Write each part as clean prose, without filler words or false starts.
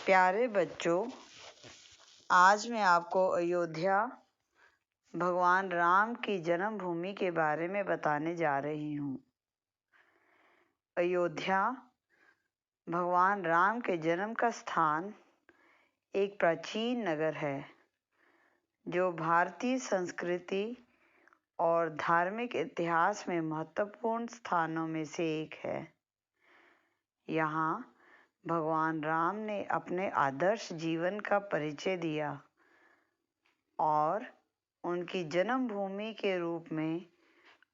प्यारे बच्चों, आज मैं आपको अयोध्या भगवान राम की जन्मभूमि के बारे में बताने जा रही हूँ। अयोध्या भगवान राम के जन्म का स्थान एक प्राचीन नगर है जो भारतीय संस्कृति और धार्मिक इतिहास में महत्वपूर्ण स्थानों में से एक है। यहाँ भगवान राम ने अपने आदर्श जीवन का परिचय दिया और उनकी जन्मभूमि के रूप में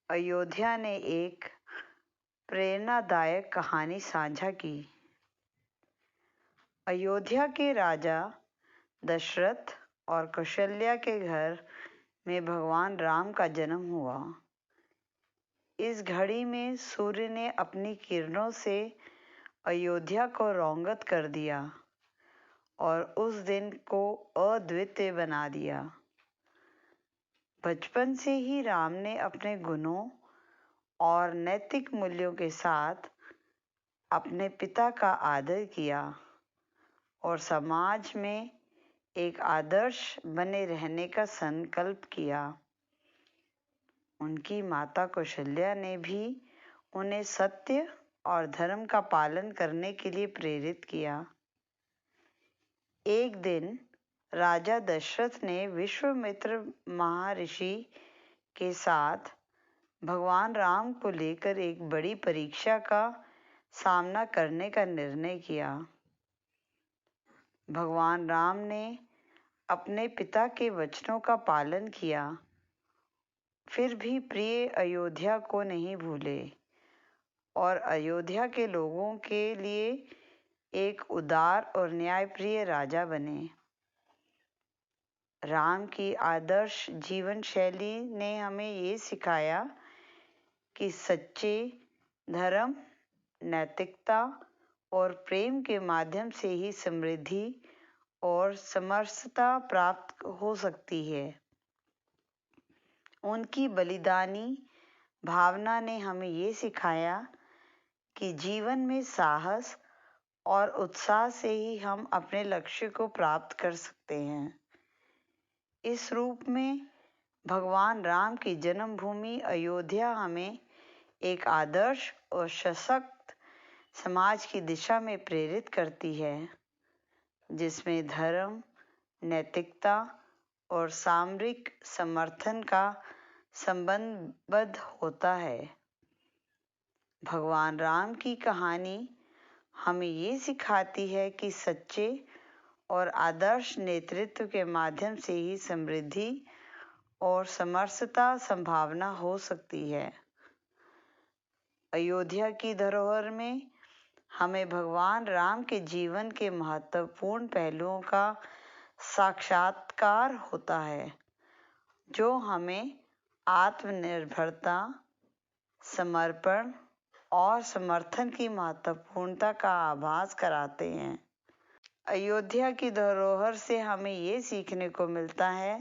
अयोध्या ने एक प्रेरणादायक कहानी साझा की। अयोध्या के राजा दशरथ और कौशल्या के घर में भगवान राम का जन्म हुआ। इस घड़ी में सूर्य ने अपनी किरणों से अयोध्या को रौंगत कर दिया और उस दिन को अद्वितीय बना दिया। बचपन से ही राम ने अपने गुणों और नैतिक मूल्यों के साथ अपने पिता का आदर किया और समाज में एक आदर्श बने रहने का संकल्प किया। उनकी माता कौशल्या ने भी उन्हें सत्य और धर्म का पालन करने के लिए प्रेरित किया। एक दिन राजा दशरथ ने विश्वामित्र महर्षि के साथ भगवान राम को लेकर एक बड़ी परीक्षा का सामना करने का निर्णय किया। भगवान राम ने अपने पिता के वचनों का पालन किया, फिर भी प्रिय अयोध्या को नहीं भूले और अयोध्या के लोगों के लिए एक उदार और न्यायप्रिय राजा बने। राम की आदर्श जीवन शैली ने हमें ये सिखाया कि सच्चे धर्म, नैतिकता और प्रेम के माध्यम से ही समृद्धि और समरसता प्राप्त हो सकती है। उनकी बलिदानी भावना ने हमें ये सिखाया कि जीवन में साहस और उत्साह से ही हम अपने लक्ष्य को प्राप्त कर सकते हैं। इस रूप में भगवान राम की जन्मभूमि अयोध्या हमें एक आदर्श और सशक्त समाज की दिशा में प्रेरित करती है, जिसमें धर्म, नैतिकता और सामरिक समर्थन का संबंध होता है। भगवान राम की कहानी हमें ये सिखाती है कि सच्चे और आदर्श नेतृत्व के माध्यम से ही समृद्धि और समरसता संभावना हो सकती है। अयोध्या की धरोहर में हमें भगवान राम के जीवन के महत्वपूर्ण पहलुओं का साक्षात्कार होता है, जो हमें आत्मनिर्भरता, समर्पण और समर्थन की महत्वपूर्णता का आभास कराते हैं। अयोध्या की धरोहर से हमें ये सीखने को मिलता है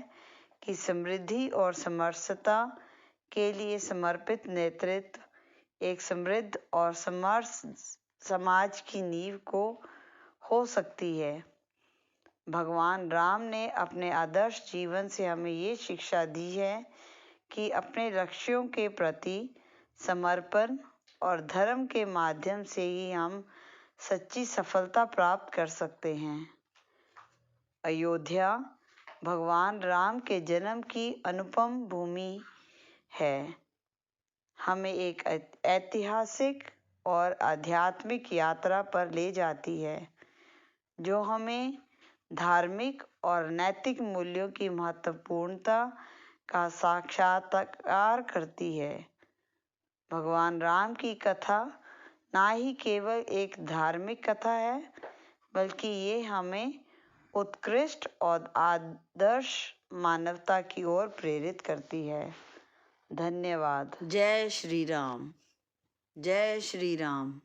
कि समृद्धि और समरसता के लिए समर्पित नेतृत्व एक समृद्ध और समर्थ समाज की नींव को हो सकती है। भगवान राम ने अपने आदर्श जीवन से हमें ये शिक्षा दी है कि अपने लक्ष्यों के प्रति समर्पण और धर्म के माध्यम से ही हम सच्ची सफलता प्राप्त कर सकते हैं। अयोध्या भगवान राम के जन्म की अनुपम भूमि है। हमें एक ऐतिहासिक और आध्यात्मिक यात्रा पर ले जाती है, जो हमें धार्मिक और नैतिक मूल्यों की महत्वपूर्णता का साक्षात्कार करती है। भगवान राम की कथा ना ही केवल एक धार्मिक कथा है, बल्कि ये हमें उत्कृष्ट और आदर्श मानवता की ओर प्रेरित करती है। धन्यवाद। जय श्री राम। जय श्री राम।